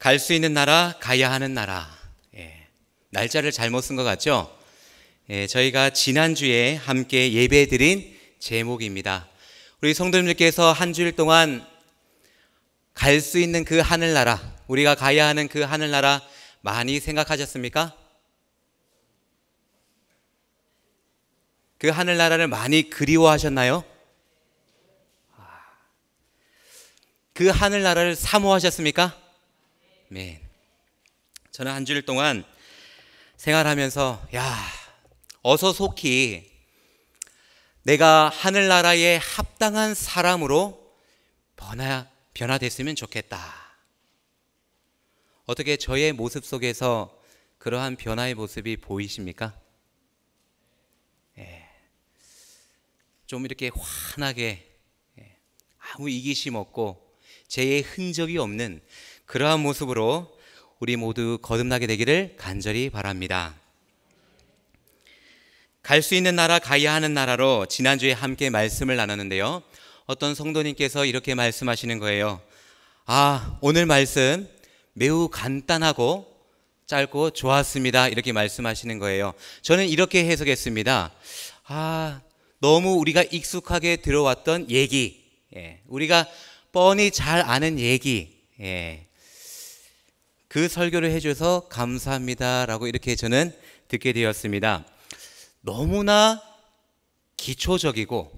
갈 수 있는 나라, 가야 하는 나라. 날짜를 잘못 쓴 것 같죠? 저희가 지난주에 함께 예배드린 제목입니다. 우리 성도님들께서 한 주일 동안 갈 수 있는 그 하늘나라, 우리가 가야 하는 그 하늘나라 많이 생각하셨습니까? 그 하늘나라를 많이 그리워하셨나요? 그 하늘나라를 사모하셨습니까? 네. 저는 한 주일 동안 생활하면서 어서 속히 내가 하늘나라에 합당한 사람으로 변화됐으면 좋겠다. 어떻게 저의 모습 속에서 그러한 변화의 모습이 보이십니까? 좀 이렇게 환하게 아무 이기심 없고 죄의 흔적이 없는 그러한 모습으로 우리 모두 거듭나게 되기를 간절히 바랍니다. 갈 수 있는 나라, 가야 하는 나라로 지난주에 함께 말씀을 나눴는데요. 어떤 성도님께서 이렇게 말씀하시는 거예요. 오늘 말씀 매우 간단하고 짧고 좋았습니다. 이렇게 말씀하시는 거예요. 저는 이렇게 해석했습니다. 너무 우리가 익숙하게 들어왔던 얘기, 우리가 뻔히 잘 아는 얘기, 그 설교를 해줘서 감사합니다라고 이렇게 저는 듣게 되었습니다. 너무나 기초적이고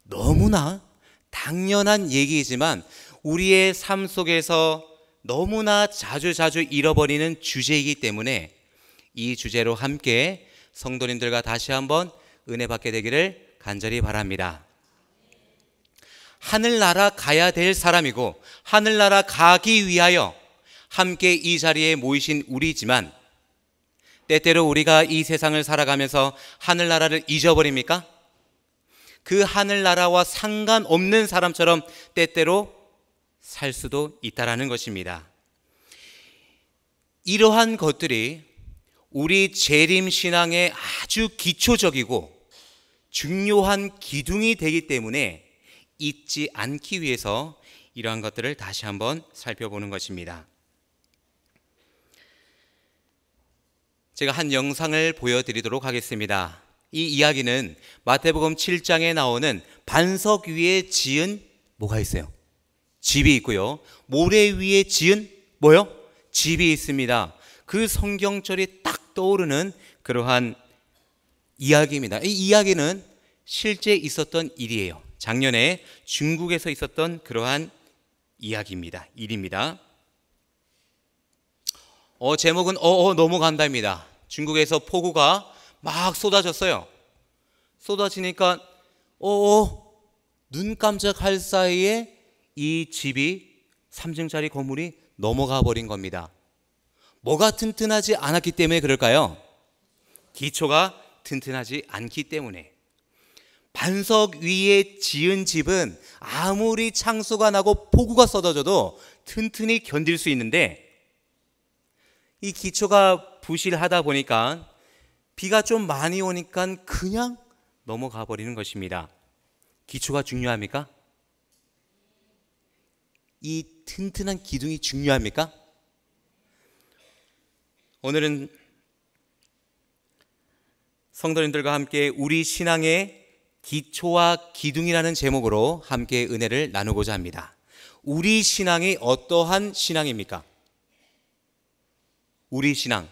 너무나 당연한 얘기이지만 우리의 삶 속에서 너무나 자주 잃어버리는 주제이기 때문에 이 주제로 함께 성도님들과 다시 한번 은혜 받게 되기를 간절히 바랍니다. 하늘나라 가야 될 사람이고 하늘나라 가기 위하여 함께 이 자리에 모이신 우리지만 때때로 우리가 이 세상을 살아가면서 하늘나라를 잊어버립니까? 그 하늘나라와 상관없는 사람처럼 때때로 살 수도 있다라는 것입니다. 이러한 것들이 우리 재림신앙의 아주 기초적이고 중요한 기둥이 되기 때문에 잊지 않기 위해서 이러한 것들을 다시 한번 살펴보는 것입니다. 제가 한 영상을 보여드리도록 하겠습니다. 이 이야기는 마태복음 7장에 나오는 반석 위에 지은 뭐가 있어요? 집이 있고요. 모래 위에 지은 뭐요? 집이 있습니다. 그 성경절이 딱 떠오르는 그러한 이야기입니다. 이 이야기는 실제 있었던 일이에요. 작년에 중국에서 있었던 그러한 이야기입니다. 일입니다. 제목은 넘어간다입니다. 중국에서 폭우가 막 쏟아졌어요. 쏟아지니까 눈 깜짝할 사이에 이 집이 3층짜리 건물이 넘어가 버린 겁니다. 뭐가 튼튼하지 않았기 때문에 그럴까요? 기초가 튼튼하지 않기 때문에. 반석 위에 지은 집은 아무리 창수가 나고 폭우가 쏟아져도 튼튼히 견딜 수 있는데 이 기초가 부실하다 보니까 비가 좀 많이 오니까 그냥 넘어가 버리는 것입니다. 기초가 중요합니까? 이 튼튼한 기둥이 중요합니까? 오늘은 성도님들과 함께 우리 신앙의 기초와 기둥이라는 제목으로 함께 은혜를 나누고자 합니다. 우리 신앙이 어떠한 신앙입니까? 우리 신앙.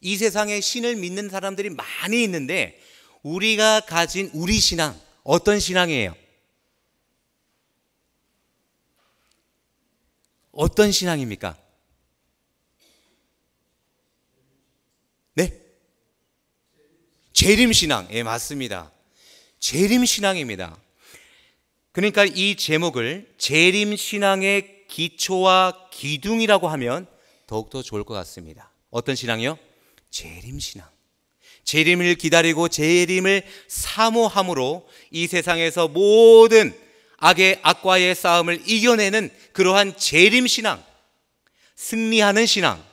이 세상에 신을 믿는 사람들이 많이 있는데 우리가 가진 우리 신앙, 어떤 신앙이에요? 어떤 신앙입니까? 네? 재림신앙. 맞습니다. 재림신앙입니다. 그러니까 이 제목을 재림신앙의 기초와 기둥이라고 하면 더욱더 좋을 것 같습니다. 어떤 신앙이요? 재림신앙. 재림을 기다리고 재림을 사모함으로 이 세상에서 모든 악과의 싸움을 이겨내는 그러한 재림신앙, 승리하는 신앙,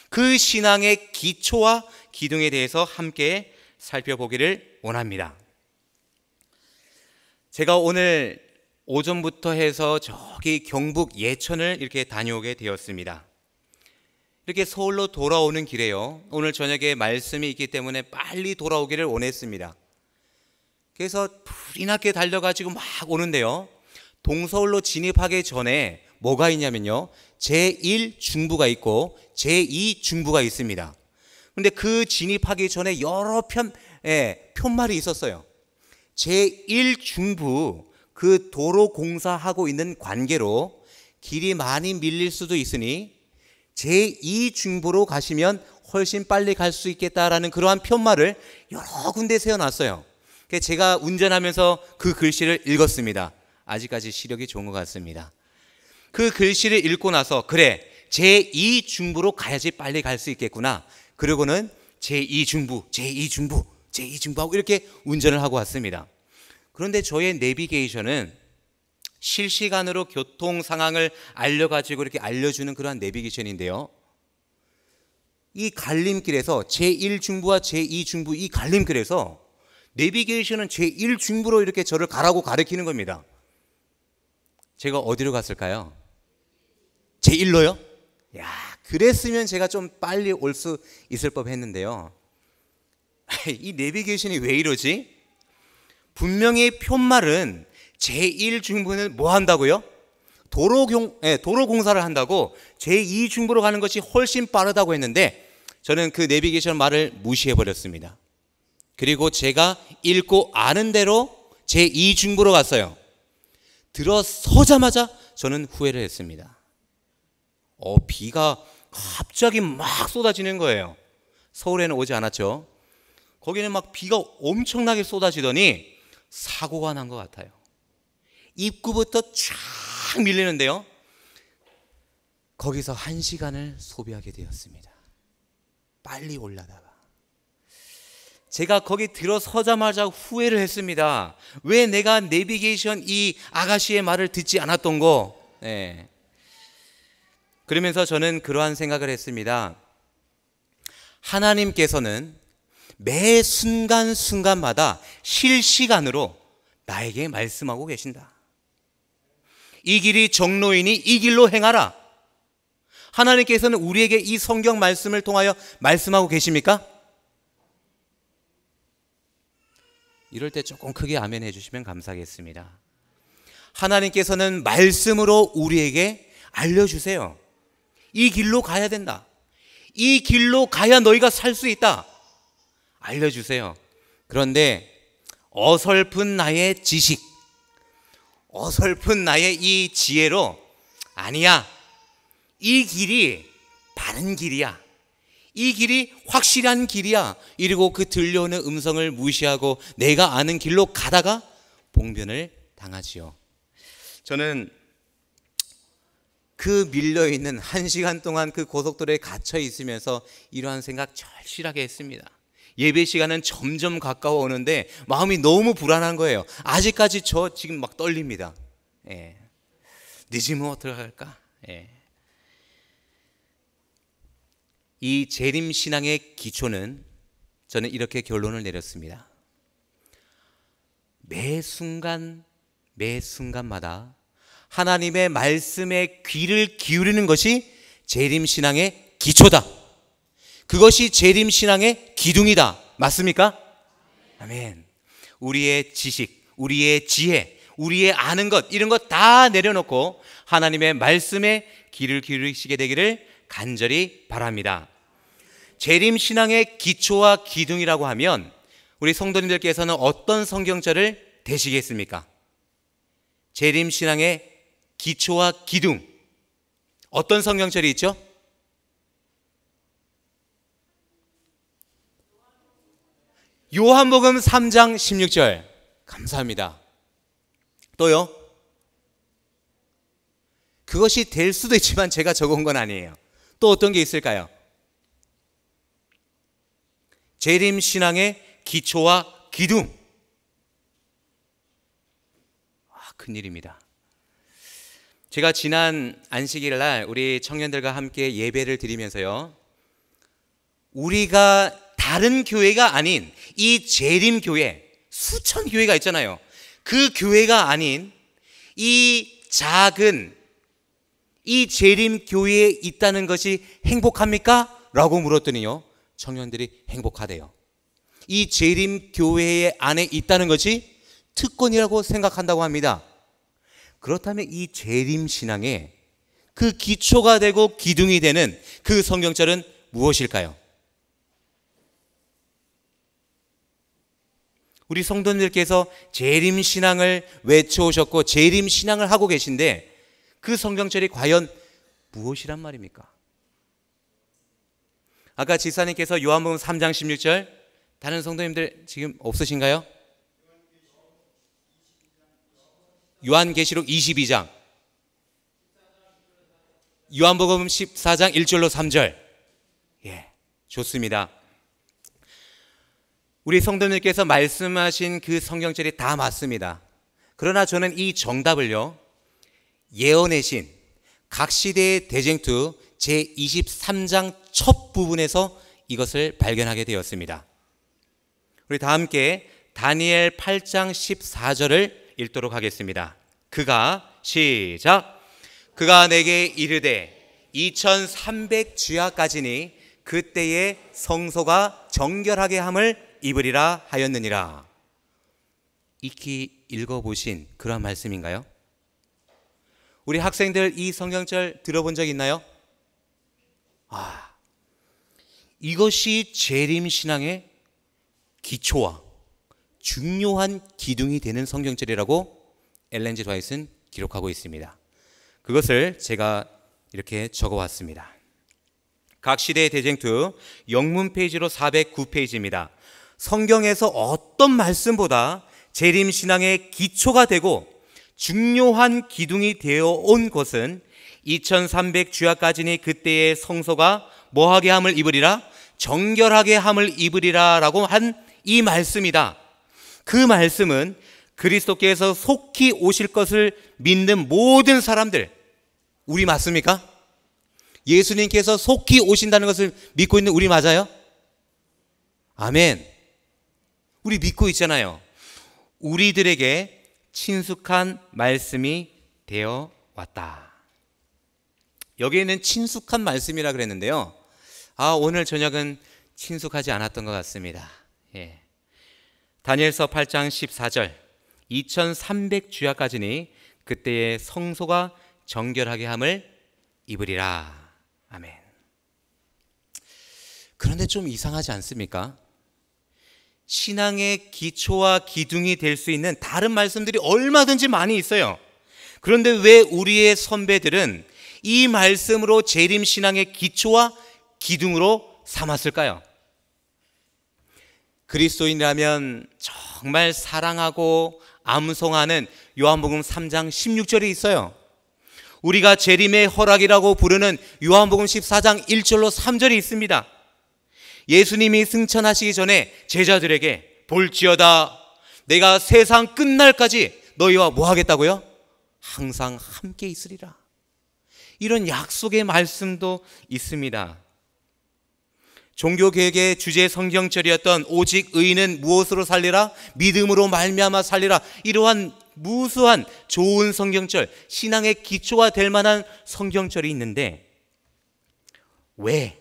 그 신앙의 기초와 기둥에 대해서 함께 살펴보기를 원합니다. 제가 오늘 오전부터 해서 저기 경북 예천을 이렇게 다녀오게 되었습니다. 이렇게 서울로 돌아오는 길에요, 오늘 저녁에 말씀이 있기 때문에 빨리 돌아오기를 원했습니다. 그래서 불이 나게 달려가지고 막 오는데요, 동서울로 진입하기 전에 뭐가 있냐면요, 제1중부가 있고 제2중부가 있습니다. 근데 그 진입하기 전에 여러 편말이 있었어요. 제1중부 그 도로 공사하고 있는 관계로 길이 많이 밀릴 수도 있으니 제2중부로 가시면 훨씬 빨리 갈 수 있겠다라는 그러한 편말을 여러 군데 세워놨어요. 그래서 제가 운전하면서 그 글씨를 읽었습니다. 아직까지 시력이 좋은 것 같습니다. 그 글씨를 읽고 나서 그래, 제2중부로 가야지 빨리 갈 수 있겠구나. 그러고는 제2중부 하고 이렇게 운전을 하고 왔습니다. 그런데 저의 내비게이션은 실시간으로 교통 상황을 알려가지고 이렇게 알려주는 그러한 내비게이션인데요, 이 갈림길에서 제1중부와 제2중부 이 갈림길에서 내비게이션은 제1중부로 이렇게 저를 가라고 가리키는 겁니다. 제가 어디로 갔을까요? 제1로요? 야, 그랬으면 제가 좀 빨리 올 수 있을 법 했는데요. 이 내비게이션이 왜 이러지? 분명히 편말은 제1중부는 뭐 한다고요? 도로 공사를 한다고 제2중부로 가는 것이 훨씬 빠르다고 했는데 저는 그 내비게이션 말을 무시해버렸습니다. 그리고 제가 읽고 아는 대로 제2중부로 갔어요. 들어서자마자 저는 후회를 했습니다. 비가 갑자기 막 쏟아지는 거예요. 서울에는 오지 않았죠. 거기는 막 비가 엄청나게 쏟아지더니 사고가 난 것 같아요. 입구부터 쫙 밀리는데요, 거기서 1시간을 소비하게 되었습니다. 빨리 올라다가 제가 거기 들어서자마자 후회를 했습니다. 왜 내가 내비게이션 이 아가씨의 말을 듣지 않았던 거. 그러면서 저는 그러한 생각을 했습니다. 하나님께서는 매 순간순간마다 실시간으로 나에게 말씀하고 계신다. 이 길이 정로이니 이 길로 행하라. 하나님께서는 우리에게 이 성경 말씀을 통하여 말씀하고 계십니까? 이럴 때 조금 크게 아멘 해주시면 감사하겠습니다. 하나님께서는 말씀으로 우리에게 알려주세요. 이 길로 가야 된다. 이 길로 가야 너희가 살 수 있다. 알려주세요. 그런데 어설픈 나의 지식, 어설픈 나의 이 지혜로 아니야, 이 길이 바른 길이야, 이 길이 확실한 길이야 이러고 그 들려오는 음성을 무시하고 내가 아는 길로 가다가 봉변을 당하지요. 저는 그 밀려있는 1시간 동안 그 고속도로에 갇혀 있으면서 이러한 생각 절실하게 했습니다. 예배 시간은 점점 가까워 오는데 마음이 너무 불안한 거예요. 아직까지 저 지금 막 떨립니다. 늦으면 어떡할까? 이 재림신앙의 기초는 저는 이렇게 결론을 내렸습니다. 매 순간마다 하나님의 말씀에 귀를 기울이는 것이 재림신앙의 기초다. 그것이 재림신앙의 기둥이다. 맞습니까? 아멘. 우리의 지식, 우리의 지혜, 우리의 아는 것, 이런 것 다 내려놓고 하나님의 말씀에 귀를 기울이시게 되기를 간절히 바랍니다. 재림신앙의 기초와 기둥이라고 하면 우리 성도님들께서는 어떤 성경절을 대시겠습니까? 재림신앙의 기초와 기둥, 어떤 성경절이 있죠? 요한복음 3장 16절. 감사합니다. 또요? 그것이 될 수도 있지만 제가 적은 건 아니에요. 또 어떤 게 있을까요? 재림신앙의 기초와 기둥. 큰일입니다. 제가 지난 안식일 날 우리 청년들과 함께 예배를 드리면서요, 우리가 다른 교회가 아닌 이 재림교회, 수천 교회가 있잖아요. 그 교회가 아닌 이 작은 이 재림교회에 있다는 것이 행복합니까? 라고 물었더니요, 청년들이 행복하대요. 이 재림교회 안에 있다는 것이 특권이라고 생각한다고 합니다. 그렇다면 이 재림신앙의 그 기초가 되고 기둥이 되는 그 성경절은 무엇일까요? 우리 성도님들께서 재림신앙을 외쳐오셨고 재림신앙을 하고 계신데 그 성경절이 과연 무엇이란 말입니까? 아까 지사님께서 요한복음 3장 16절, 다른 성도님들 지금 없으신가요? 요한계시록 22장, 요한복음 14장 1절로 3절. 예, 좋습니다. 우리 성도님께서 말씀하신 그 성경절이 다 맞습니다. 그러나 저는 이 정답을요, 예언의 신 각 시대의 대쟁투 제23장 첫 부분에서 이것을 발견하게 되었습니다. 우리 다 함께 다니엘 8장 14절을 읽도록 하겠습니다. 시작. 그가 내게 이르되 2300주야까지니 그때의 성소가 정결하게 함을 입으리라 하였느니라. 익히 읽어보신 그런 말씀인가요? 우리 학생들 이 성경절 들어본 적 있나요? 이것이 재림신앙의 기초와 중요한 기둥이 되는 성경절이라고 엘렌 G. 화이트는 기록하고 있습니다. 그것을 제가 이렇게 적어왔습니다. 각 시대의 대쟁투 영문 페이지로 409페이지입니다. 성경에서 어떤 말씀보다 재림신앙의 기초가 되고 중요한 기둥이 되어 온 것은 2300주야까지니 그때의 성소가 뭐하게 함을 입으리라? 정결하게 함을 입으리라 라고 한 이 말씀이다. 그 말씀은 그리스도께서 속히 오실 것을 믿는 모든 사람들, 우리 맞습니까? 예수님께서 속히 오신다는 것을 믿고 있는 우리 맞아요? 아멘. 우리 믿고 있잖아요. 우리들에게 친숙한 말씀이 되어 왔다. 여기에는 친숙한 말씀이라 그랬는데요, 오늘 저녁은 친숙하지 않았던 것 같습니다. 예. 다니엘서 8장 14절 2300주야까지니 그때의 성소가 정결하게 함을 입으리라. 아멘. 그런데 좀 이상하지 않습니까? 신앙의 기초와 기둥이 될 수 있는 다른 말씀들이 얼마든지 많이 있어요. 그런데 왜 우리의 선배들은 이 말씀으로 재림신앙의 기초와 기둥으로 삼았을까요? 그리스도인이라면 정말 사랑하고 암송하는 요한복음 3장 16절이 있어요. 우리가 재림의 허락이라고 부르는 요한복음 14장 1절로 3절이 있습니다. 예수님이 승천하시기 전에 제자들에게 볼지어다 내가 세상 끝날까지 너희와 뭐 하겠다고요? 항상 함께 있으리라. 이런 약속의 말씀도 있습니다. 종교개혁의 주제 성경절이었던 오직 의인은 무엇으로 살리라? 믿음으로 말미암아 살리라. 이러한 무수한 좋은 성경절, 신앙의 기초가 될 만한 성경절이 있는데 왜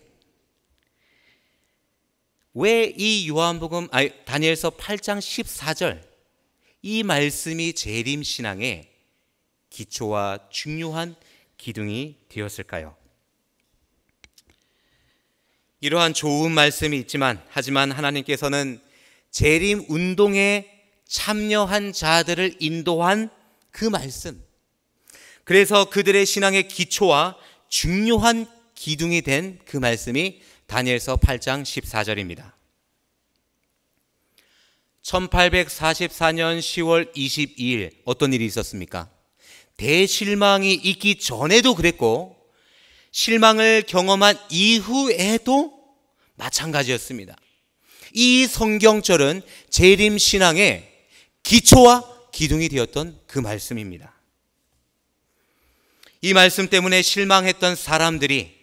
이 요한복음 다니엘서 8장 14절 이 말씀이 재림신앙의 기초와 중요한 기둥이 되었을까요? 이러한 좋은 말씀이 있지만 하지만 하나님께서는 재림 운동에 참여한 자들을 인도한 그 말씀, 그래서 그들의 신앙의 기초와 중요한 기둥이 된 그 말씀이 다니엘서 8장 14절입니다. 1844년 10월 22일 어떤 일이 있었습니까? 대실망이 있기 전에도 그랬고 실망을 경험한 이후에도 마찬가지였습니다. 이 성경절은 재림신앙의 기초와 기둥이 되었던 그 말씀입니다. 이 말씀 때문에 실망했던 사람들이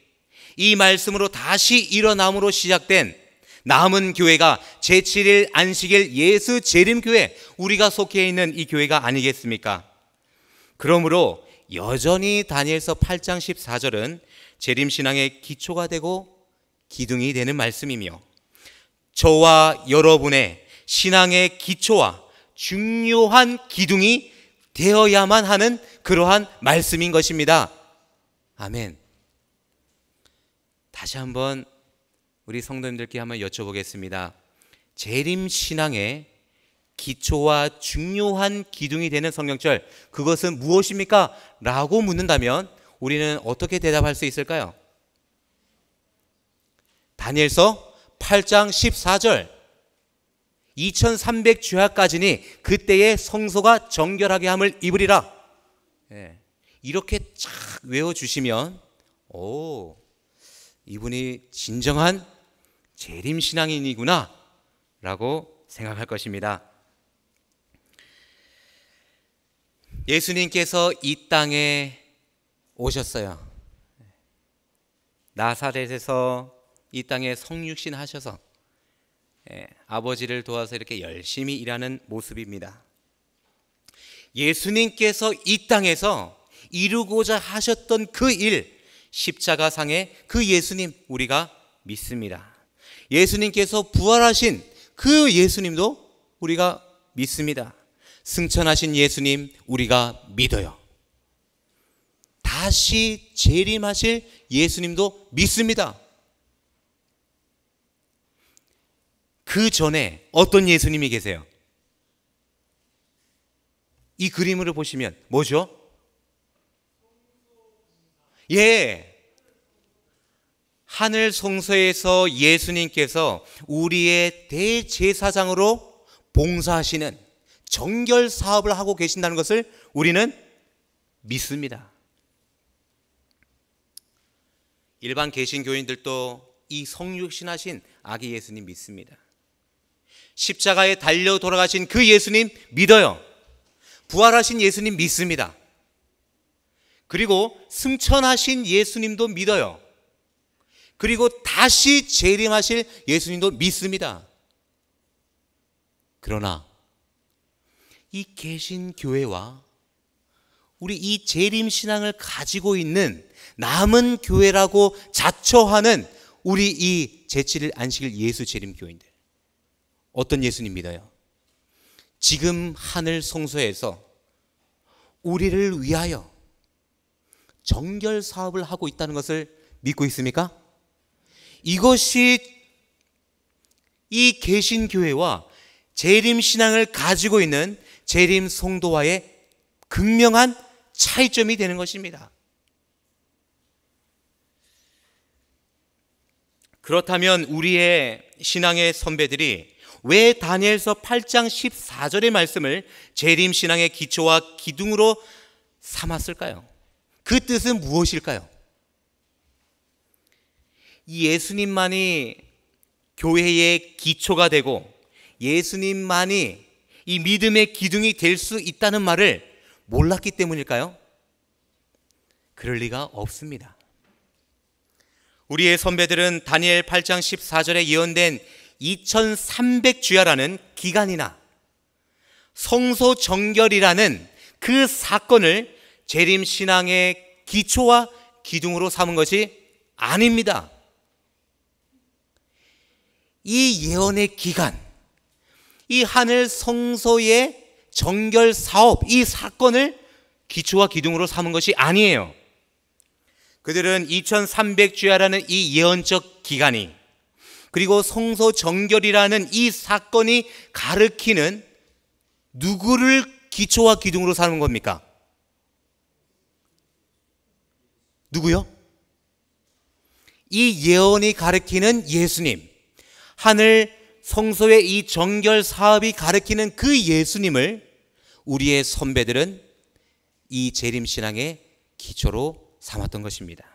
이 말씀으로 다시 일어남으로 시작된 남은 교회가 제7일 안식일 예수 재림교회, 우리가 속해 있는 이 교회가 아니겠습니까? 그러므로 여전히 다니엘서 8장 14절은 재림신앙의 기초가 되고 기둥이 되는 말씀이며, 저와 여러분의 신앙의 기초와 중요한 기둥이 되어야만 하는 그러한 말씀인 것입니다. 아멘. 다시 한번 우리 성도님들께 한번 여쭤보겠습니다. 재림신앙의 기초와 중요한 기둥이 되는 성경절, 그것은 무엇입니까? 라고 묻는다면 우리는 어떻게 대답할 수 있을까요? 다니엘서 8장 14절, 2300주야까지니 그때의 성소가 정결하게 함을 입으리라. 이렇게 쫙 외워주시면 이분이 진정한 재림신앙인이구나 라고 생각할 것입니다. 예수님께서 이 땅에 오셨어요. 나사렛에서 이 땅에 성육신 하셔서 아버지를 도와서 이렇게 열심히 일하는 모습입니다. 예수님께서 이 땅에서 이루고자 하셨던 그 일, 십자가상의 그 예수님 우리가 믿습니다. 예수님께서 부활하신 그 예수님도 우리가 믿습니다. 승천하신 예수님 우리가 믿어요. 다시 재림하실 예수님도 믿습니다. 그 전에 어떤 예수님이 계세요? 이 그림을 보시면 뭐죠? 하늘 성소에서 예수님께서 우리의 대제사장으로 봉사하시는 정결 사업을 하고 계신다는 것을 우리는 믿습니다. 일반 개신교인들도 이 성육신하신 아기 예수님 믿습니다. 십자가에 달려 돌아가신 그 예수님 믿어요. 부활하신 예수님 믿습니다. 그리고 승천하신 예수님도 믿어요. 그리고 다시 재림하실 예수님도 믿습니다. 그러나 이 개신교회와 우리 이 재림신앙을 가지고 있는 남은 교회라고 자처하는 우리 이 제7일 안식일 예수 재림교인들, 어떤 예수님 믿어요? 지금 하늘 성소에서 우리를 위하여 정결 사업을 하고 있다는 것을 믿고 있습니까? 이것이 이 개신교회와 재림신앙을 가지고 있는 재림 성도와의 극명한 차이점이 되는 것입니다. 그렇다면 우리의 신앙의 선배들이 왜 다니엘서 8장 14절의 말씀을 재림신앙의 기초와 기둥으로 삼았을까요? 그 뜻은 무엇일까요? 이 예수님만이 교회의 기초가 되고 예수님만이 이 믿음의 기둥이 될 수 있다는 말을 몰랐기 때문일까요? 그럴 리가 없습니다. 우리의 선배들은 다니엘 8장 14절에 예언된 2300주야라는 기간이나 성소 정결이라는 그 사건을 재림신앙의 기초와 기둥으로 삼은 것이 아닙니다. 이 예언의 기간, 이 하늘 성소의 정결 사업, 이 사건을 기초와 기둥으로 삼은 것이 아니에요. 그들은 2300주야라는 이 예언적 기간이, 그리고 성소 정결이라는 이 사건이 가르치는 누구를 기초와 기둥으로 삼은 겁니까? 누구요? 이 예언이 가르치는 예수님, 하늘 성소의 이 정결 사업이 가르치는 그 예수님을 우리의 선배들은 이 재림신앙의 기초로 삼았던 것입니다.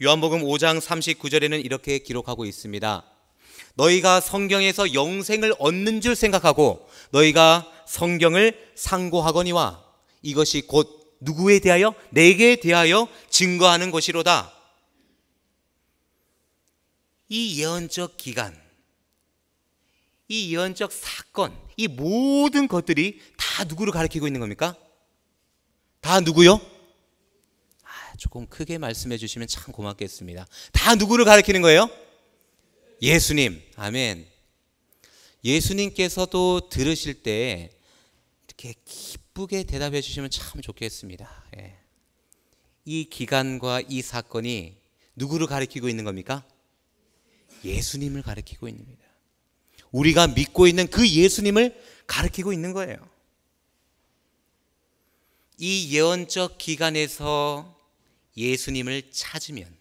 요한복음 5장 39절에는 이렇게 기록하고 있습니다. 너희가 성경에서 영생을 얻는 줄 생각하고 너희가 성경을 상고하거니와 이것이 곧 누구에 대하여? 내게 대하여 증거하는 것이로다. 이 예언적 기간, 이 예언적 사건, 이 모든 것들이 다 누구를 가리키고 있는 겁니까? 다 누구요? 조금 크게 말씀해 주시면 참 고맙겠습니다. 다 누구를 가리키는 거예요? 예수님. 아멘. 예수님께서도 들으실 때 이렇게 기쁘게 대답해 주시면 참 좋겠습니다. 예. 이 기간과 이 사건이 누구를 가리키고 있는 겁니까? 예수님을 가리키고 있는 겁니다. 우리가 믿고 있는 그 예수님을 가리키고 있는 거예요. 이 예언적 기간에서 예수님을 찾으면,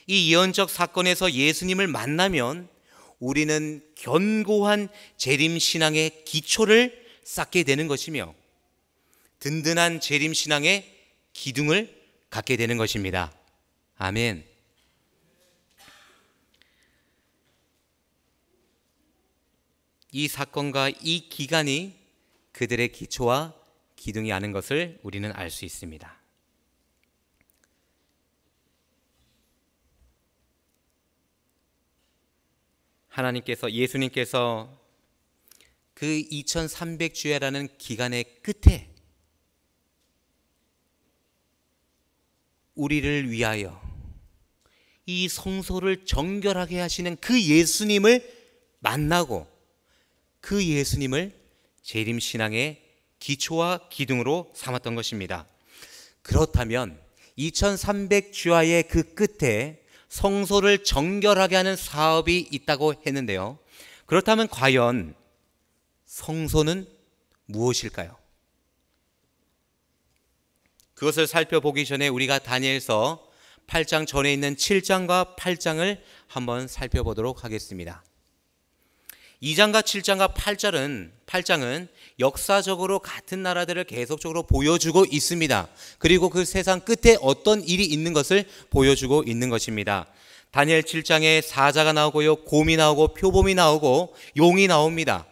이 예언적 사건에서 예수님을 만나면 우리는 견고한 재림신앙의 기초를 쌓게 되는 것이며 든든한 재림신앙의 기둥을 갖게 되는 것입니다. 아멘. 이 사건과 이 기간이 그들의 기초와 기둥이 아는 것을 우리는 알 수 있습니다. 하나님께서, 예수님께서 그 2300주야라는 기간의 끝에 우리를 위하여 이 성소를 정결하게 하시는 그 예수님을 만나고 그 예수님을 재림신앙의 기초와 기둥으로 삼았던 것입니다. 그렇다면 2300주야의 그 끝에 성소를 정결하게 하는 사업이 있다고 했는데요. 그렇다면 과연 성소는 무엇일까요? 그것을 살펴보기 전에 우리가 다니엘서 8장 전에 있는 7장과 8장을 한번 살펴보도록 하겠습니다. 2장과 7장과 8장은 역사적으로 같은 나라들을 계속적으로 보여주고 있습니다. 그리고 그 세상 끝에 어떤 일이 있는 것을 보여주고 있는 것입니다. 다니엘 7장에 사자가 나오고요, 곰이 나오고 표범이 나오고 용이 나옵니다.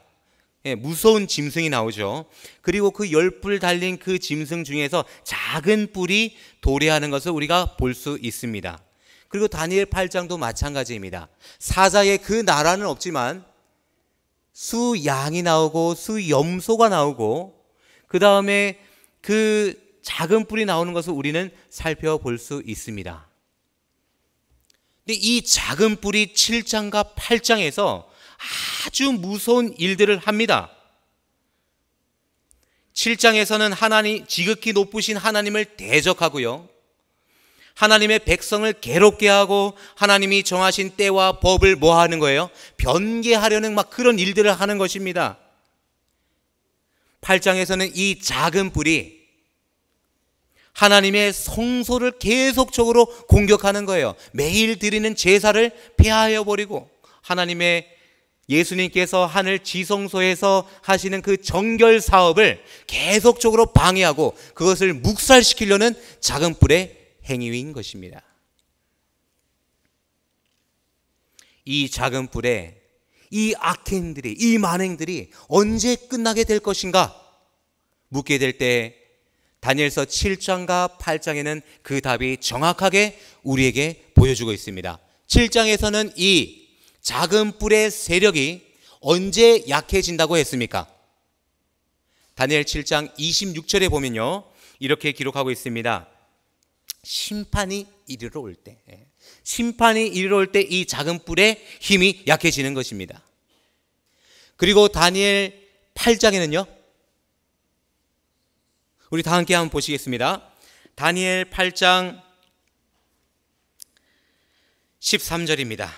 무서운 짐승이 나오죠. 그리고 그 10뿔 달린 그 짐승 중에서 작은 뿔이 도래하는 것을 우리가 볼 수 있습니다. 그리고 다니엘 8장도 마찬가지입니다. 사자의 그 나라는 없지만 수양이 나오고 수염소가 나오고 그 다음에 그 작은 뿔이 나오는 것을 우리는 살펴볼 수 있습니다. 근데 이 작은 뿔이 7장과 8장에서 아주 무서운 일들을 합니다. 7장에서는 하나님, 지극히 높으신 하나님을 대적하고요, 하나님의 백성을 괴롭게 하고 하나님이 정하신 때와 법을 뭐 하는 거예요? 변개하려는 막 그런 일들을 하는 것입니다. 8장에서는 이 작은 뿔이 하나님의 성소를 계속적으로 공격하는 거예요. 매일 드리는 제사를 폐하여 버리고 하나님의 예수님께서 하늘 지성소에서 하시는 그 정결 사업을 계속적으로 방해하고 그것을 묵살시키려는 작은 뿔의 행위인 것입니다. 이 작은 뿔에 이 악행들이, 이 만행들이 언제 끝나게 될 것인가 묻게 될 때 다니엘서 7장과 8장에는 그 답이 정확하게 우리에게 보여주고 있습니다. 7장에서는 이 작은 뿔의 세력이 언제 약해진다고 했습니까? 다니엘 7장 26절에 보면요, 이렇게 기록하고 있습니다. 심판이 이르러 올 때, 심판이 이르러 올 때 이 작은 뿔의 힘이 약해지는 것입니다. 그리고 다니엘 8장에는요, 우리 다 함께 한번 보시겠습니다. 다니엘 8장 13절입니다.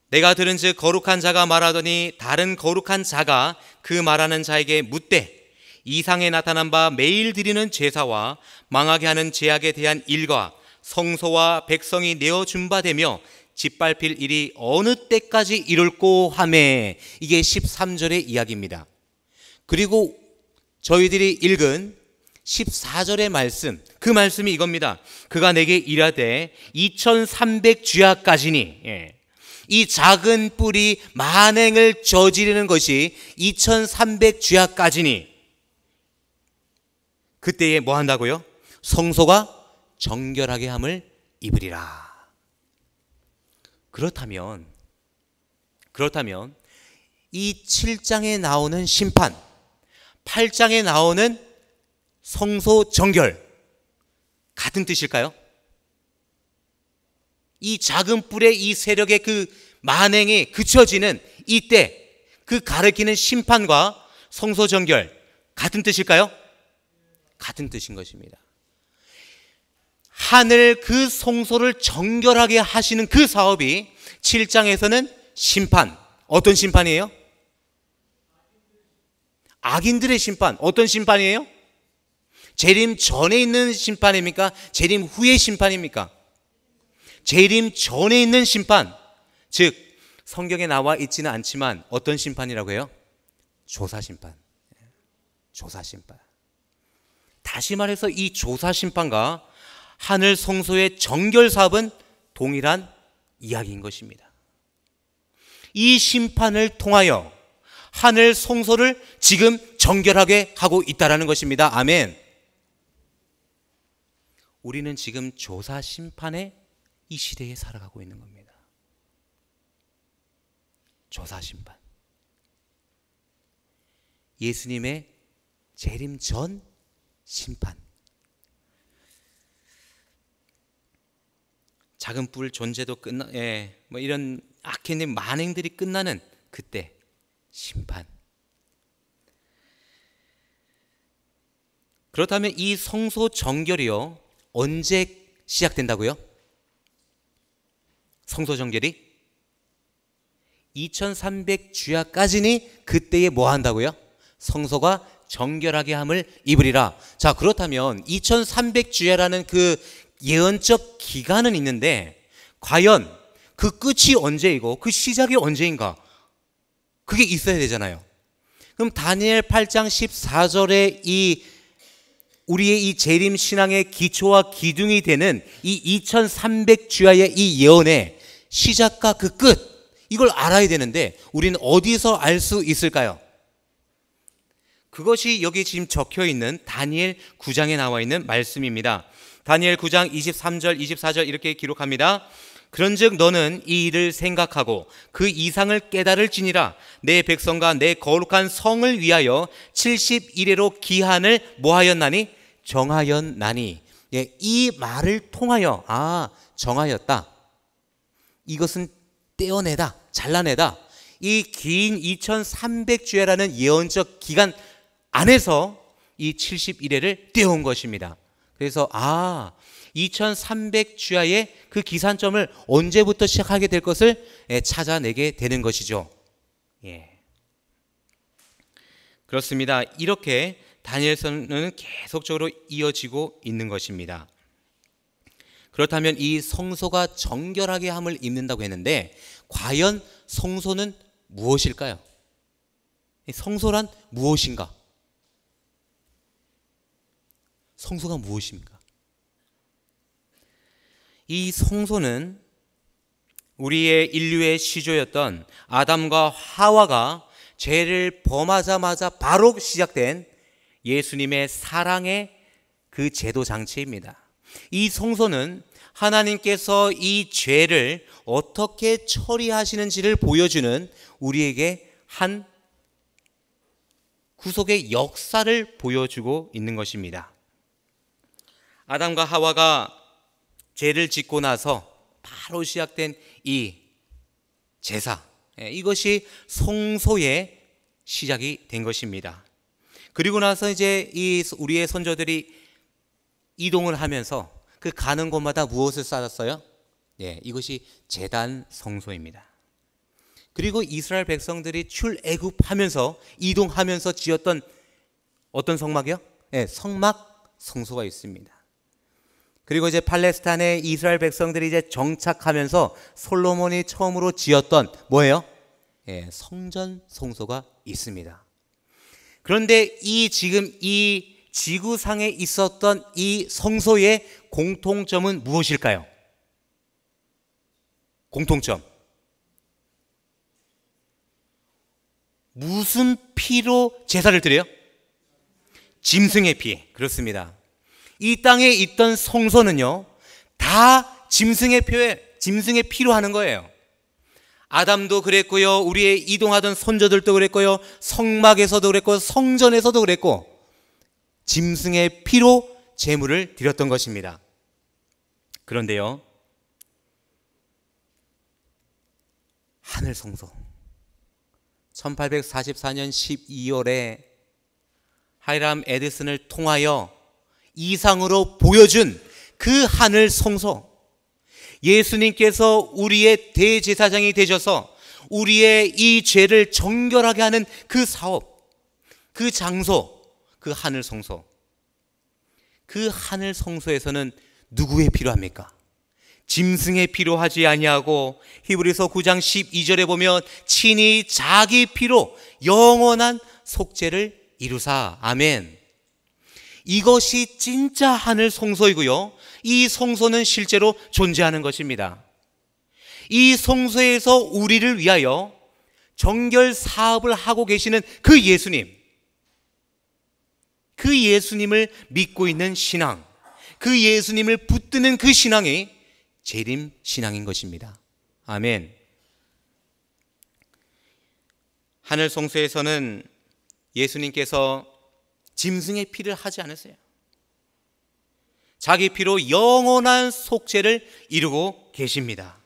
내가 들은즉 거룩한 자가 말하더니 다른 거룩한 자가 그 말하는 자에게 묻되 이상에 나타난 바 매일 드리는 제사와 망하게 하는 제약에 대한 일과 성소와 백성이 내어준 바 되며 짓밟힐 일이 어느 때까지 이룰꼬 하매, 이게 13절의 이야기입니다. 그리고 저희들이 읽은 14절의 말씀, 그 말씀이 이겁니다. 그가 내게 이르되 2300주야까지니, 이 작은 뿔이 만행을 저지르는 것이 2300주야까지니, 그때에 뭐 한다고요? 성소가 정결하게 함을 입으리라. 그렇다면 이 7장에 나오는 심판, 8장에 나오는 성소 정결 같은 뜻일까요? 이 작은 뿔의 이 세력의 그 만행이 그쳐지는 이때 그 가리키는 심판과 성소 정결 같은 뜻일까요? 같은 뜻인 것입니다. 하늘 그 성소를 정결하게 하시는 그 사업이 7장에서는 심판, 어떤 심판이에요? 악인들의 심판, 어떤 심판이에요? 재림 전에 있는 심판입니까? 재림 후의 심판입니까? 재림 전에 있는 심판, 즉 성경에 나와 있지는 않지만 어떤 심판이라고 해요? 조사심판. 조사심판. 다시 말해서 이 조사심판과 하늘 성소의 정결 사업은 동일한 이야기인 것입니다. 이 심판을 통하여 하늘 성소를 지금 정결하게 하고 있다는 것입니다. 아멘. 우리는 지금 조사 심판의 이 시대에 살아가고 있는 겁니다. 조사 심판. 예수님의 재림 전 심판. 작은 뿔 존재도 뭐 이런 악행의 만행들이 끝나는 그때 심판. 그렇다면 이 성소 정결이요 언제 시작된다고요? 성소 정결이 2300주야까지니 그때에 뭐 한다고요? 성소가 정결하게 함을 입으리라. 자, 그렇다면 2300주야라는 그 예언적 기간은 있는데 과연 그 끝이 언제이고 그 시작이 언제인가? 그게 있어야 되잖아요. 그럼 다니엘 8장 14절에 이 우리의 이 재림 신앙의 기초와 기둥이 되는 이 2300주야의 이 예언의 시작과 그 끝, 이걸 알아야 되는데 우리는 어디서 알 수 있을까요? 그것이 여기 지금 적혀 있는 다니엘 9장에 나와 있는 말씀입니다. 다니엘 9장 23절 24절 이렇게 기록합니다. 그런즉 너는 이 일을 생각하고 그 이상을 깨달을지니라. 내 백성과 내 거룩한 성을 위하여 70일에로 기한을 뭐하였나니? 정하였나니. 예, 이 말을 통하여 정하였다. 이것은 떼어내다, 잘라내다. 이 긴 2300주야라는 예언적 기간 안에서 이 70일에를 떼어온 것입니다. 그래서 2300주야의 그 기산점을 언제부터 시작하게 될 것을 찾아내게 되는 것이죠. 예. 그렇습니다. 이렇게 다니엘서는 계속적으로 이어지고 있는 것입니다. 그렇다면 이 성소가 정결하게 함을 입는다고 했는데 과연 성소는 무엇일까요? 성소란 무엇인가? 성소가 무엇입니까? 이 성소는 우리의 인류의 시조였던 아담과 하와가 죄를 범하자마자 바로 시작된 예수님의 사랑의 그 제도 장치입니다. 이 성소는 하나님께서 이 죄를 어떻게 처리하시는지를 보여주는 우리에게 한 구속의 역사를 보여주고 있는 것입니다. 아담과 하와가 죄를 짓고 나서 바로 시작된 이 제사, 이것이 성소의 시작이 된 것입니다. 그리고 나서 이제 우리의 선조들이 이동을 하면서 그 가는 곳마다 무엇을 쌓았어요? 이것이 제단 성소입니다. 그리고 이스라엘 백성들이 출애굽하면서 이동하면서 지었던 어떤 성막이요? 성막 성소가 있습니다. 그리고 이제 팔레스타인에 이스라엘 백성들이 이제 정착하면서 솔로몬이 처음으로 지었던 뭐예요? 성전 성소가 있습니다. 그런데 지금 이 지구상에 있었던 이 성소의 공통점은 무엇일까요? 공통점. 무슨 피로 제사를 드려요? 짐승의 피. 그렇습니다. 이 땅에 있던 성소는요, 다 짐승의 피로 하는 거예요. 아담도 그랬고요, 우리의 이동하던 선조들도 그랬고요, 성막에서도 그랬고, 성전에서도 그랬고, 짐승의 피로 제물을 드렸던 것입니다. 그런데요, 하늘 성소 1844년 12월에 하이람 에디슨을 통하여 이상으로 보여준 그 하늘 성소, 예수님께서 우리의 대제사장이 되셔서 우리의 이 죄를 정결하게 하는 그 사업, 그 장소, 그 하늘 성소, 그 하늘 성소에서는 누구의 피로 합니까? 짐승의 피로 하지 아니하고 히브리서 9장 12절에 보면 친히 자기 피로 영원한 속죄를 이루사. 아멘. 이것이 진짜 하늘 성소이고요, 이 성소는 실제로 존재하는 것입니다. 이 성소에서 우리를 위하여 정결 사업을 하고 계시는 그 예수님, 그 예수님을 믿고 있는 신앙, 그 예수님을 붙드는 그 신앙이 재림 신앙인 것입니다. 아멘. 하늘 성소에서는 예수님께서 짐승의 피를 하지 않으세요. 자기 피로 영원한 속죄를 이루고 계십니다.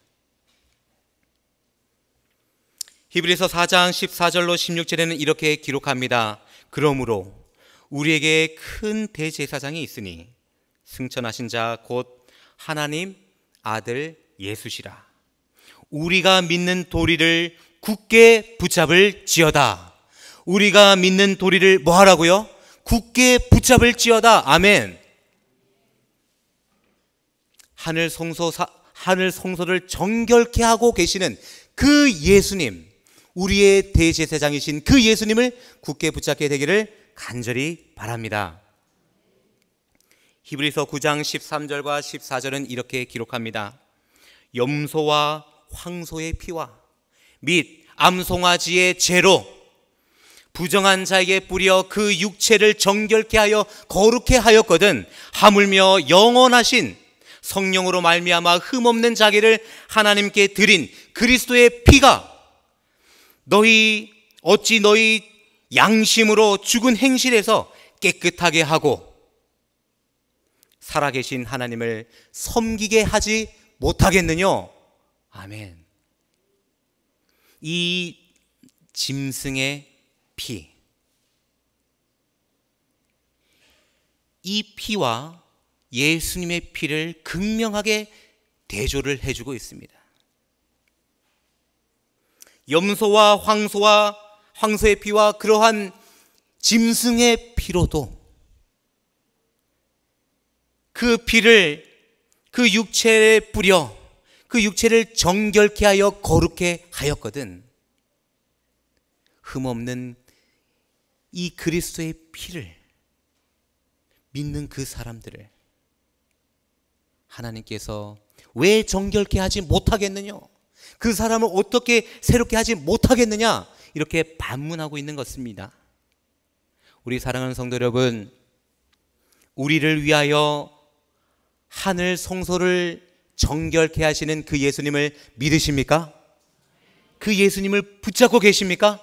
히브리서 4장 14절로 16절에는 이렇게 기록합니다. 그러므로 우리에게 큰 대제사장이 있으니 승천하신 자 곧 하나님 아들 예수시라. 우리가 믿는 도리를 굳게 붙잡을 지어다. 우리가 믿는 도리를 뭐 하라고요? 굳게 붙잡을 지어다. 아멘. 하늘 성소를 정결케 하고 계시는 그 예수님, 우리의 대제사장이신 그 예수님을 굳게 붙잡게 되기를 간절히 바랍니다. 히브리서 9장 13절과 14절은 이렇게 기록합니다. 염소와 황소의 피와 및 암송아지의 죄로 부정한 자에게 뿌려 그 육체를 정결케 하여 거룩케 하였거든 하물며 영원하신 성령으로 말미암아 흠없는 자기를 하나님께 드린 그리스도의 피가 어찌 너희 양심으로 죽은 행실에서 깨끗하게 하고 살아계신 하나님을 섬기게 하지 못하겠느냐? 아멘. 이 짐승의 피, 이 피와 예수님의 피를 극명하게 대조를 해주고 있습니다. 염소와 황소의 피와 그러한 짐승의 피로도 그 피를 그 육체에 뿌려 그 육체를 정결케 하여 거룩케 하였거든 흠없는 이 그리스도의 피를 믿는 그 사람들을 하나님께서 왜 정결케 하지 못하겠느냐? 그 사람을 어떻게 새롭게 하지 못하겠느냐? 이렇게 반문하고 있는 것입니다. 우리 사랑하는 성도 여러분, 우리를 위하여 하늘 성소를 정결케 하시는 그 예수님을 믿으십니까? 그 예수님을 붙잡고 계십니까?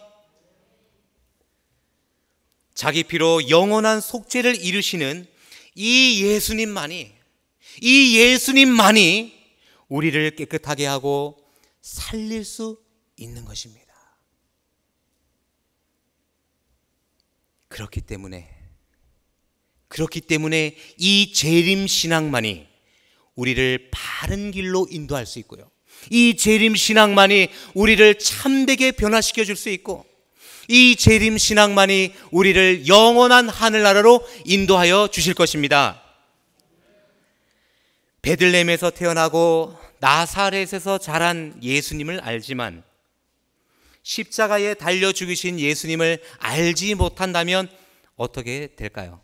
자기 피로 영원한 속죄를 이루시는 이 예수님만이 우리를 깨끗하게 하고 살릴 수 있는 것입니다. 그렇기 때문에 이 재림 신앙만이 우리를 바른 길로 인도할 수 있고요, 이 재림 신앙만이 우리를 참되게 변화시켜 줄 수 있고, 이 재림 신앙만이 우리를 영원한 하늘나라로 인도하여 주실 것입니다. 베들레헴에서 태어나고 나사렛에서 자란 예수님을 알지만 십자가에 달려 죽으신 예수님을 알지 못한다면 어떻게 될까요?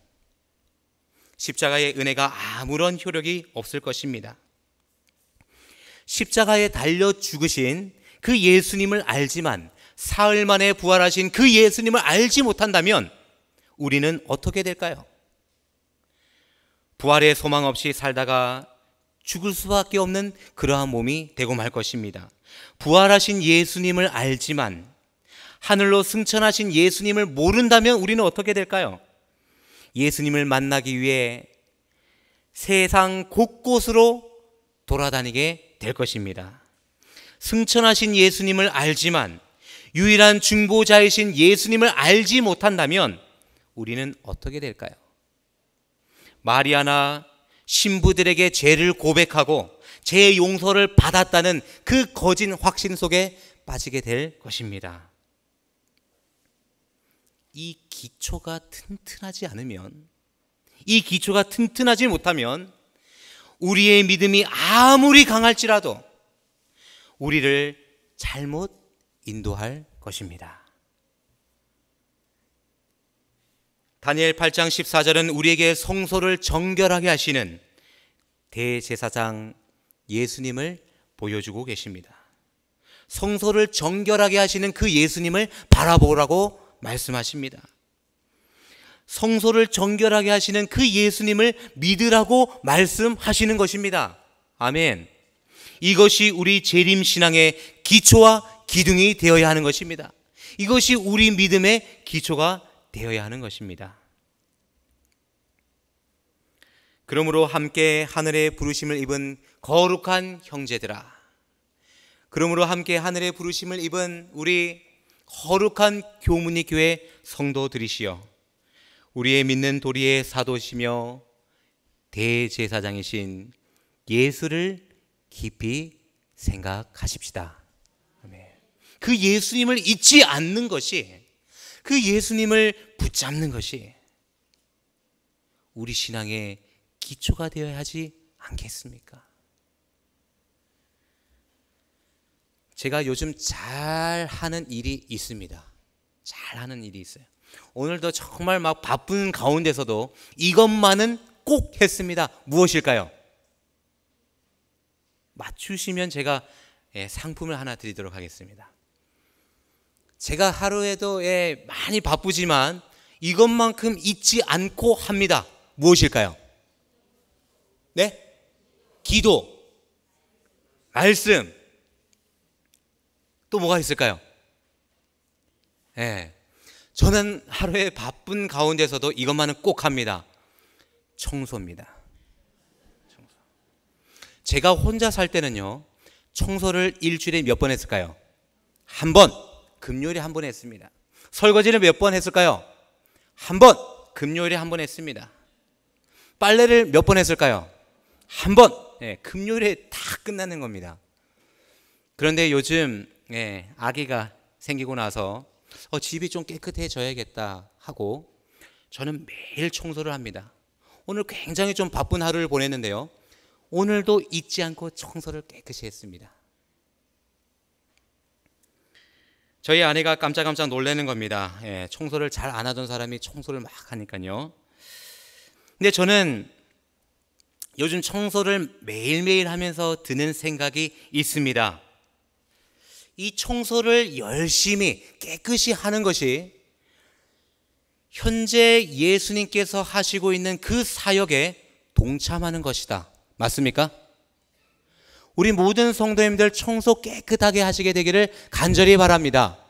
십자가의 은혜가 아무런 효력이 없을 것입니다. 십자가에 달려 죽으신 그 예수님을 알지만 사흘 만에 부활하신 그 예수님을 알지 못한다면 우리는 어떻게 될까요? 부활의 소망 없이 살다가 죽을 수밖에 없는 그러한 몸이 되고 말 것입니다. 부활하신 예수님을 알지만 하늘로 승천하신 예수님을 모른다면 우리는 어떻게 될까요? 예수님을 만나기 위해 세상 곳곳으로 돌아다니게 될 것입니다. 승천하신 예수님을 알지만 유일한 중보자이신 예수님을 알지 못한다면 우리는 어떻게 될까요? 마리아나 신부들에게 죄를 고백하고 죄의 용서를 받았다는 그 거짓 확신 속에 빠지게 될 것입니다. 이 기초가 튼튼하지 않으면, 이 기초가 튼튼하지 못하면 우리의 믿음이 아무리 강할지라도 우리를 잘못 인도할 것입니다. 다니엘 8장 14절은 우리에게 성소를 정결하게 하시는 대제사장 예수님을 보여주고 계십니다. 성소를 정결하게 하시는 그 예수님을 바라보라고 말씀하십니다. 성소를 정결하게 하시는 그 예수님을 믿으라고 말씀하시는 것입니다. 아멘. 이것이 우리 재림신앙의 기초와 기둥이 되어야 하는 것입니다. 이것이 우리 믿음의 기초가 되어야 하는 것입니다. 그러므로 함께 하늘의 부르심을 입은 거룩한 형제들아, 그러므로 함께 하늘의 부르심을 입은 우리 거룩한 교문이 교회 성도들이시여, 우리의 믿는 도리의 사도시며 대제사장이신 예수를 깊이 생각하십시다. 그 예수님을 잊지 않는 것이, 그 예수님을 붙잡는 것이 우리 신앙의 기초가 되어야 하지 않겠습니까? 제가 요즘 잘 하는 일이 있습니다. 잘 하는 일이 있어요. 오늘도 정말 막 바쁜 가운데서도 이것만은 꼭 했습니다. 무엇일까요? 맞추시면 제가 상품을 하나 드리도록 하겠습니다. 제가 하루에도 많이 바쁘지만 이것만큼 잊지 않고 합니다. 무엇일까요? 네? 기도, 말씀, 또 뭐가 있을까요? 저는 하루에 바쁜 가운데서도 이것만은 꼭 합니다. 청소입니다. 청소. 제가 혼자 살 때는요, 청소를 일주일에 몇 번 했을까요? 한 번. 금요일에 한 번 했습니다. 설거지를 몇 번 했을까요? 한 번. 금요일에 한 번 했습니다. 빨래를 몇 번 했을까요? 한 번. 금요일에 다 끝나는 겁니다. 그런데 요즘 아기가 생기고 나서 집이 좀 깨끗해져야겠다 하고 저는 매일 청소를 합니다. 오늘 굉장히 좀 바쁜 하루를 보냈는데요, 오늘도 잊지 않고 청소를 깨끗이 했습니다. 저희 아내가 깜짝깜짝 놀라는 겁니다. 청소를 잘 안 하던 사람이 청소를 막 하니까요. 근데 저는 요즘 청소를 매일매일 하면서 드는 생각이 있습니다. 이 청소를 열심히 깨끗이 하는 것이 현재 예수님께서 하시고 있는 그 사역에 동참하는 것이다. 맞습니까? 우리 모든 성도님들 청소 깨끗하게 하시게 되기를 간절히 바랍니다.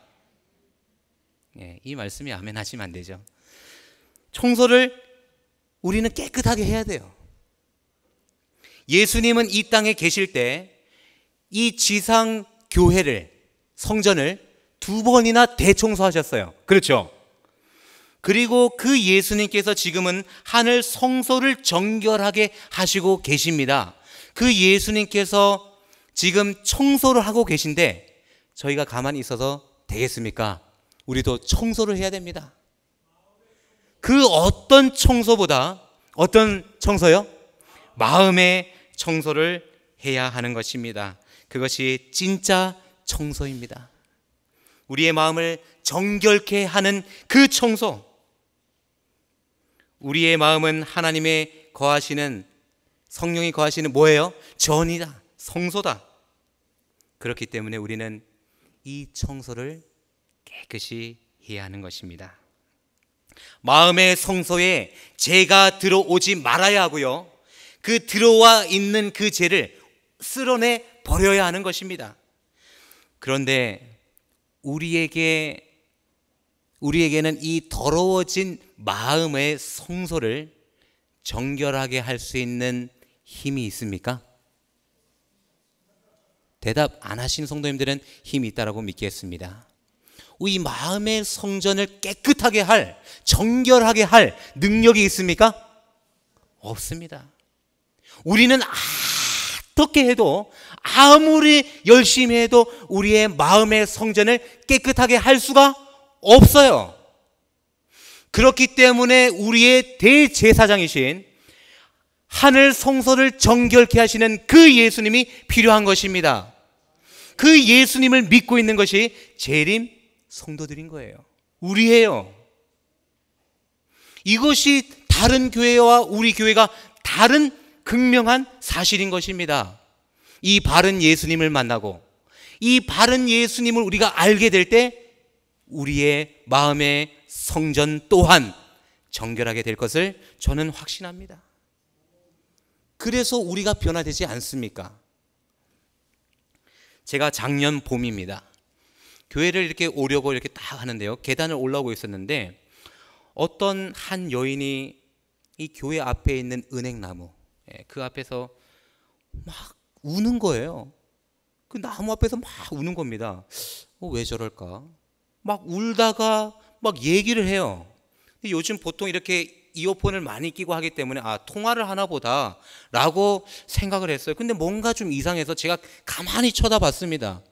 이 말씀이 아멘 하시면 안 되죠. 청소를 우리는 깨끗하게 해야 돼요. 예수님은 이 땅에 계실 때 이 지상 교회를, 성전을 2번이나 대청소하셨어요. 그렇죠? 그리고 그 예수님께서 지금은 하늘 성소를 정결하게 하시고 계십니다. 그 예수님께서 지금 청소를 하고 계신데 저희가 가만히 있어서 되겠습니까? 우리도 청소를 해야 됩니다. 그 어떤 청소보다, 어떤 청소요? 마음의 청소를 해야 하는 것입니다. 그것이 진짜 청소입니다. 우리의 마음을 정결케 하는 그 청소. 우리의 마음은 하나님의 거하시는, 성령이 거하시는 뭐예요? 전이다, 성소다. 그렇기 때문에 우리는 이 청소를 깨끗이 해야 하는 것입니다. 마음의 성소에 죄가 들어오지 말아야 하고요, 그 들어와 있는 그 죄를 쓸어내 버려야 하는 것입니다. 그런데 우리에게 우리에게는 이 더러워진 마음의 성소를 정결하게 할 수 있는 힘이 있습니까? 대답 안 하신 성도님들은 힘이 있다라고 믿겠습니다. 이 마음의 성전을 깨끗하게 할, 정결하게 할 능력이 있습니까? 없습니다. 우리는 어떻게 해도, 아무리 열심히 해도 우리의 마음의 성전을 깨끗하게 할 수가 없어요. 그렇기 때문에 우리의 대제사장이신 하늘 성소를 정결케 하시는 그 예수님이 필요한 것입니다. 그 예수님을 믿고 있는 것이 재림 성도들인 거예요. 우리예요. 이것이 다른 교회와 우리 교회가 다른 극명한 사실인 것입니다. 이 바른 예수님을 만나고 이 바른 예수님을 우리가 알게 될 때 우리의 마음의 성전 또한 정결하게 될 것을 저는 확신합니다. 그래서 우리가 변화되지 않습니까? 제가 작년 봄입니다. 교회를 이렇게 오려고 이렇게 딱 하는데요, 계단을 올라오고 있었는데 어떤 한 여인이 이 교회 앞에 있는 은행나무, 그 앞에서 막 우는 거예요. 그 나무 앞에서 막 우는 겁니다. 왜 저럴까? 막 울다가 막 얘기를 해요. 요즘 보통 이렇게 이어폰을 많이 끼고 하기 때문에 통화를 하나 보다 라고 생각을 했어요. 근데 뭔가 좀 이상해서 제가 가만히 쳐다봤습니다.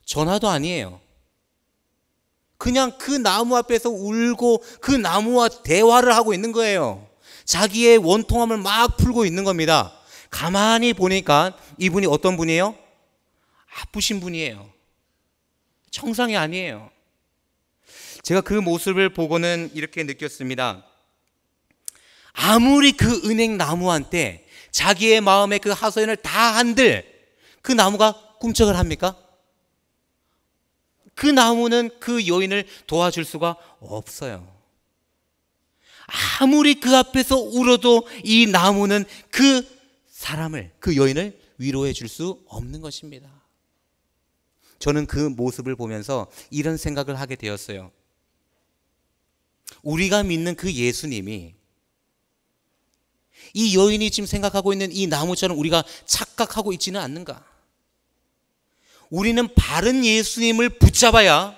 전화도 아니에요. 그냥 그 나무 앞에서 울고 그 나무와 대화를 하고 있는 거예요. 자기의 원통함을 막 풀고 있는 겁니다. 가만히 보니까 이분이 어떤 분이에요? 아프신 분이에요. 정상이 아니에요. 제가 그 모습을 보고는 이렇게 느꼈습니다. 아무리 그 은행나무한테 자기의 마음의 그 하소연을 다 한들 그 나무가 꿈쩍을 합니까? 그 나무는 그 여인을 도와줄 수가 없어요. 아무리 그 앞에서 울어도 이 나무는 그 사람을, 그 여인을 위로해 줄 수 없는 것입니다. 저는 그 모습을 보면서 이런 생각을 하게 되었어요. 우리가 믿는 그 예수님이 이 여인이 지금 생각하고 있는 이 나무처럼 우리가 착각하고 있지는 않는가? 우리는 바른 예수님을 붙잡아야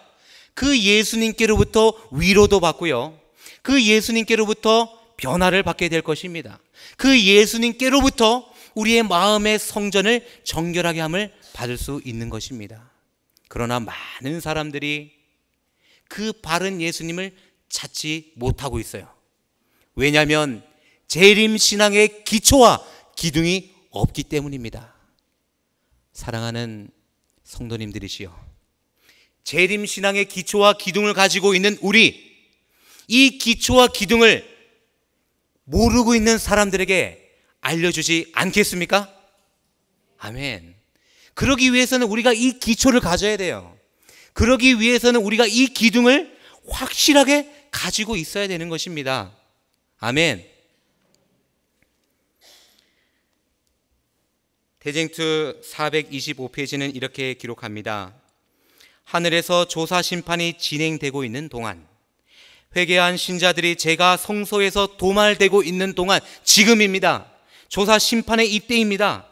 그 예수님께로부터 위로도 받고요, 그 예수님께로부터 변화를 받게 될 것입니다. 그 예수님께로부터 우리의 마음의 성전을 정결하게 함을 받을 수 있는 것입니다. 그러나 많은 사람들이 그 바른 예수님을 찾지 못하고 있어요. 왜냐하면 재림신앙의 기초와 기둥이 없기 때문입니다. 사랑하는 성도님들이시여, 재림신앙의 기초와 기둥을 가지고 있는 우리, 이 기초와 기둥을 모르고 있는 사람들에게 알려주지 않겠습니까? 아멘. 그러기 위해서는 우리가 이 기초를 가져야 돼요. 그러기 위해서는 우리가 이 기둥을 확실하게 가지고 있어야 되는 것입니다. 아멘. 대쟁투 425페이지는 이렇게 기록합니다. 하늘에서 조사 심판이 진행되고 있는 동안, 회개한 신자들이 제가 성소에서 도말되고 있는 동안, 지금입니다. 조사 심판의 이때입니다.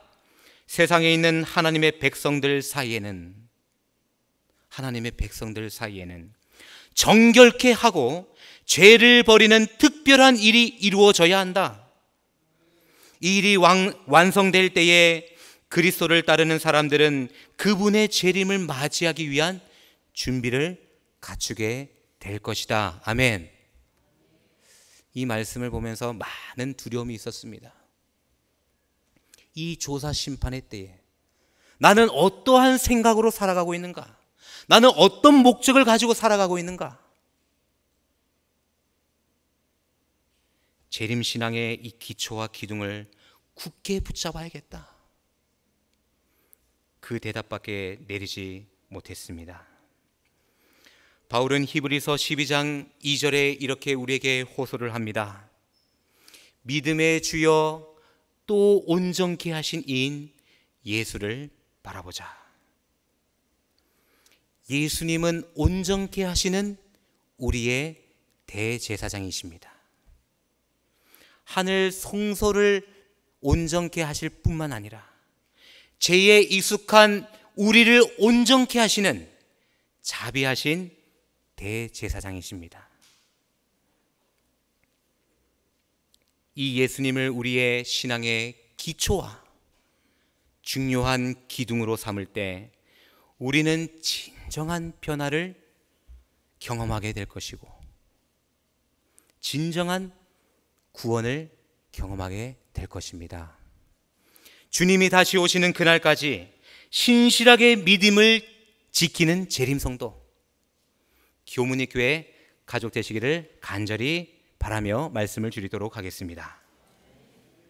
세상에 있는 하나님의 백성들 사이에는 정결케 하고 죄를 버리는 특별한 일이 이루어져야 한다. 이 일이 완성될 때에 그리스도를 따르는 사람들은 그분의 재림을 맞이하기 위한 준비를 갖추게 될 것이다. 아멘. 이 말씀을 보면서 많은 두려움이 있었습니다. 이 조사 심판의 때에 나는 어떠한 생각으로 살아가고 있는가? 나는 어떤 목적을 가지고 살아가고 있는가? 재림신앙의 이 기초와 기둥을 굳게 붙잡아야겠다. 그 대답밖에 내리지 못했습니다. 바울은 히브리서 12장 2절에 이렇게 우리에게 호소를 합니다. 믿음의 주여 또 온전케 하신 이인 예수를 바라보자. 예수님은 온전케 하시는 우리의 대제사장이십니다. 하늘 성소를 온전케 하실 뿐만 아니라 죄에 익숙한 우리를 온전케 하시는 자비하신 대제사장이십니다. 이 예수님을 우리의 신앙의 기초와 중요한 기둥으로 삼을 때 우리는 진정한 변화를 경험하게 될 것이고 진정한 구원을 경험하게 될 것입니다. 주님이 다시 오시는 그날까지 신실하게 믿음을 지키는 재림성도 교문이 교회 가족 되시기를 간절히 바라며 말씀을 드리도록 하겠습니다.